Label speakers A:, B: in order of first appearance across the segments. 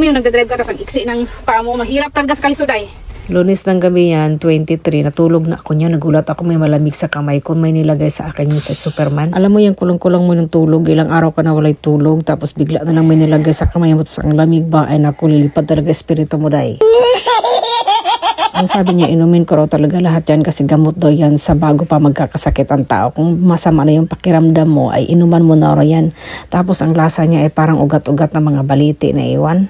A: Kami yung nagdadrive ka, tapos ang iksi ng paa mo, mahirap talaga sa kalisod ay.
B: Lunes ng gabi yan, 23, natulog na ako niya. Nagulat ako may malamig sa kamay ko. May nilagay sa akin yung sa Superman. Alam mo yung kulong-kulong mo ng tulog, ilang araw ka na walay tulog, tapos bigla na lang may nilagay sa kamay mo, tapos ang lamig ba, ay naku, lilipad talaga espiritu mo dahi. Ang sabi niya, inumin ko raw talaga lahat yan kasi gamot daw yan sa bago pa magkakasakit ang tao. Kung masama na yung pakiramdam mo, ay inuman mo na raw yan. Tapos ang lasa niya ay parang ugat-ugat na mga baliti na iwan.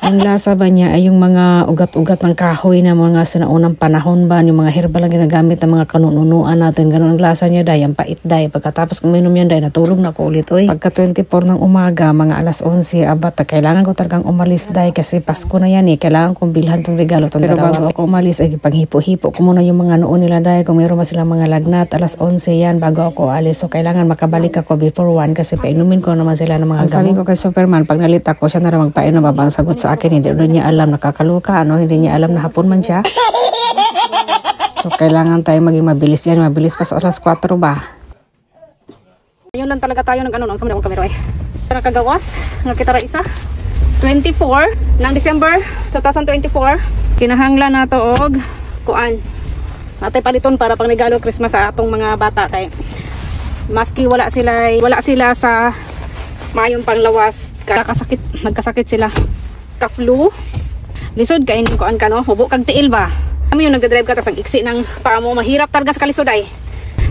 B: Ang lasa ba niya ay yung mga ugat-ugat ng kahoy na mga sinaunang panahon ba, yung mga herbal lang ginagamit ng mga kanununuan natin. Ganun ang lasa niya dahi, ang pait dahi. Pagkatapos kuminom yan dahi, natulog na ko ulit. Oy. Pagka 24 ng umaga, mga alas 11, abata, kailangan ko talagang umalis dahi kasi Pasko na yan eh. Kailangan kong bilhan tong regalo tong dalawa. Pero bago ako umalis, ay panghipo-hipo ko muna yung mga noon nila dahi. Kung mayroon ba silang mga lagnat, alas 11 yan bago ako alis. So kailangan makabalik ako before 1 kasi painumin ko naman sila ng mga gamot. Sabi ko kay Superman, pag nalita ko siya na rin magpainom, babang sagot sa akin, hindi niya alam, nakakaluka, hindi niya alam na hapon man siya. So, kailangan tayo maging mabilis yan. Mabilis pa sa alas 4 ba?
A: Ayun lang talaga tayo ng ang sama akong kamera eh. Nakagawas, nakita ra isa. 24 ng December 2024. Kinahanglan na to og kuan. Natay paliton para pang regalo Christmas sa atong mga bata kay maski wala sila sa mayong panglawas, nagkasakit sila. Ka-flu, lisod kain kuan ka no, hubo kag tiil ba. Kami yung nagdadrive ka, tapos ang iksi ng paa mo, mahirap talaga sa kalisod ay.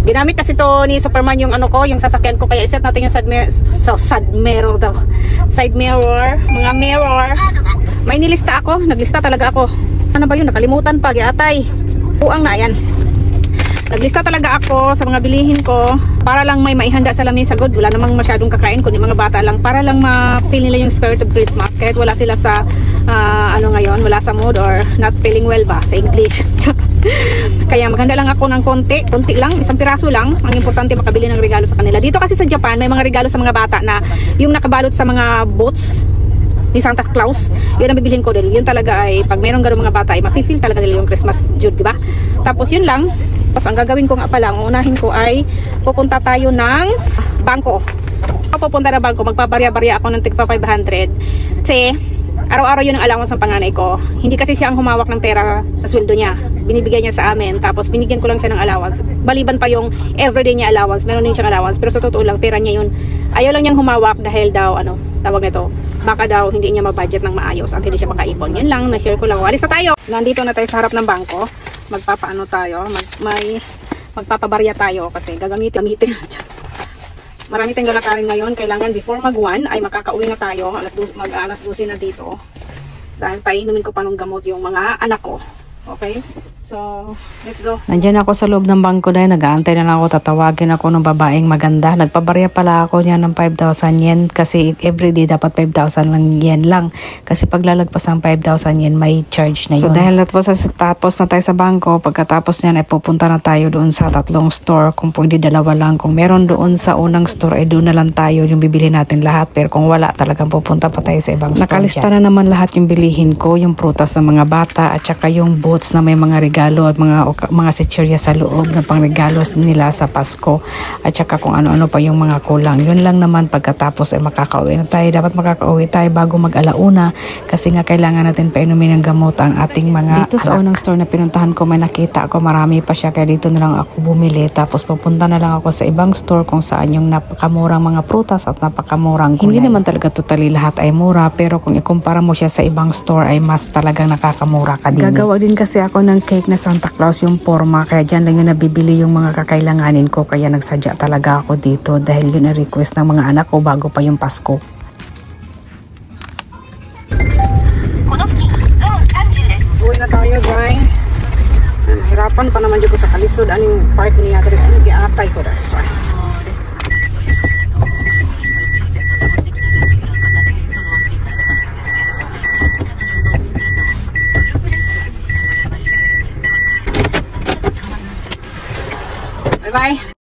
A: Ginamit kasi to ni Superman yung ano ko, yung sasakyan ko, kaya iset natin yung side mirror daw. Side mirror, mga mirror. May nilista ako, naglista talaga ako. Ano ba yun, nakalimutan pa, giatay. Buang na yan. Naglista talaga ako sa mga bilihin ko para lang may maihanda sa lamin sa good. Wala namang masyadong kakain kundi mga bata lang para lang ma-feel nila yung spirit of Christmas kahit wala sila sa ngayon, wala sa mood or not feeling well ba sa English. Kaya maghanda lang ako ng konti lang, isang piraso lang. Ang importante makabili ng regalo sa kanila. Dito kasi sa Japan may mga regalo sa mga bata na yung nakabalot sa mga boats ni Santa Claus. Yun ang bibilhin ko dahil yun talaga ay pag mayroong gano'ng mga bata ay mafe-feel talaga nila yung Christmas Jude, diba? Tapos yun lang. Tapos ang gagawin ko nga pala, ang unahin ko ay pupunta tayo ng bangko. Pupunta na bangko, magpabarya-barya ako ng tigpa 500 kasi araw-araw yun ang allowance ng panganay ko. Hindi kasi siya ang humawak ng pera sa sweldo niya. Binibigay niya sa amin, tapos binigyan ko lang siya ng allowance. Baliban pa yung everyday niya allowance, meron din siyang allowance, pero sa totoo lang, pera niya yun. Ayaw lang niyang humawak dahil daw, tawag nito, baka daw hindi niya ma-budget ng maayos at hindi siya makaipon. Yan lang, na-share ko lang. Walis na tayo. Nandito na tayo sa harap ng bangko. Magpapaano tayo, magpapabarya tayo kasi gamitin. Marami tayong lalakarin ngayon. Kailangan before mag-1 ay makakauwi na tayo. Mag-alas 12 na dito. Dahil painumin ko pa ng gamot yung mga anak ko. Okay? So, let's go.
B: Nandiyan ako sa loob ng bangko dahil nag-aantay na lang ako. Tatawagin ako ng babaeng maganda. Nagpabarya pala ako niya ng 5,000 yen kasi everyday dapat 5,000 lang yen lang. Kasi pag lalagpas ng 5,000 yen may charge na yun. So dahil tapos na tayo sa bangko, pagkatapos niyan ay pupunta na tayo doon sa tatlong store. Kung pwede dalawa lang. Kung meron doon sa unang store ay doon na lang tayo yung bibili natin lahat. Pero kung wala talagang pupunta pa tayo sa ibang store. Nakalista na naman lahat yung bilihin ko. Yung prutas ng mga bata at saka yung boots na may mga regalo at mga sitserya sa loob na pangregalo nila sa Pasko at saka kung ano-ano pa yung mga kulang. Yun lang naman pagkatapos ay makakauwi na tayo. Dapat makakauwi tayo bago mag-alauna kasi nga kailangan natin painumin ng gamot ang ating mga dito sa unang store na pinuntahan ko may nakita ako marami pa siya kaya dito na lang ako bumili tapos pupunta na lang ako sa ibang store kung saan yung napakamurang mga prutas at napakamurang gulay. Hindi naman talaga totally lahat ay mura pero kung ikumpara mo siya sa ibang store ay mas talagang nakakamura ka din. Gagawa din kasi ako ng cake na Santa Claus yung forma kaya dyan lang yung nabibili yung mga kakailanganin ko kaya nagsadya talaga ako dito dahil yun ang request ng mga anak ko bago pa yung Pasko.
A: Uwi na tayo guys. Hirapan pa naman dyan ko sa kalisod aning park niya dito giatay ko das. Bye.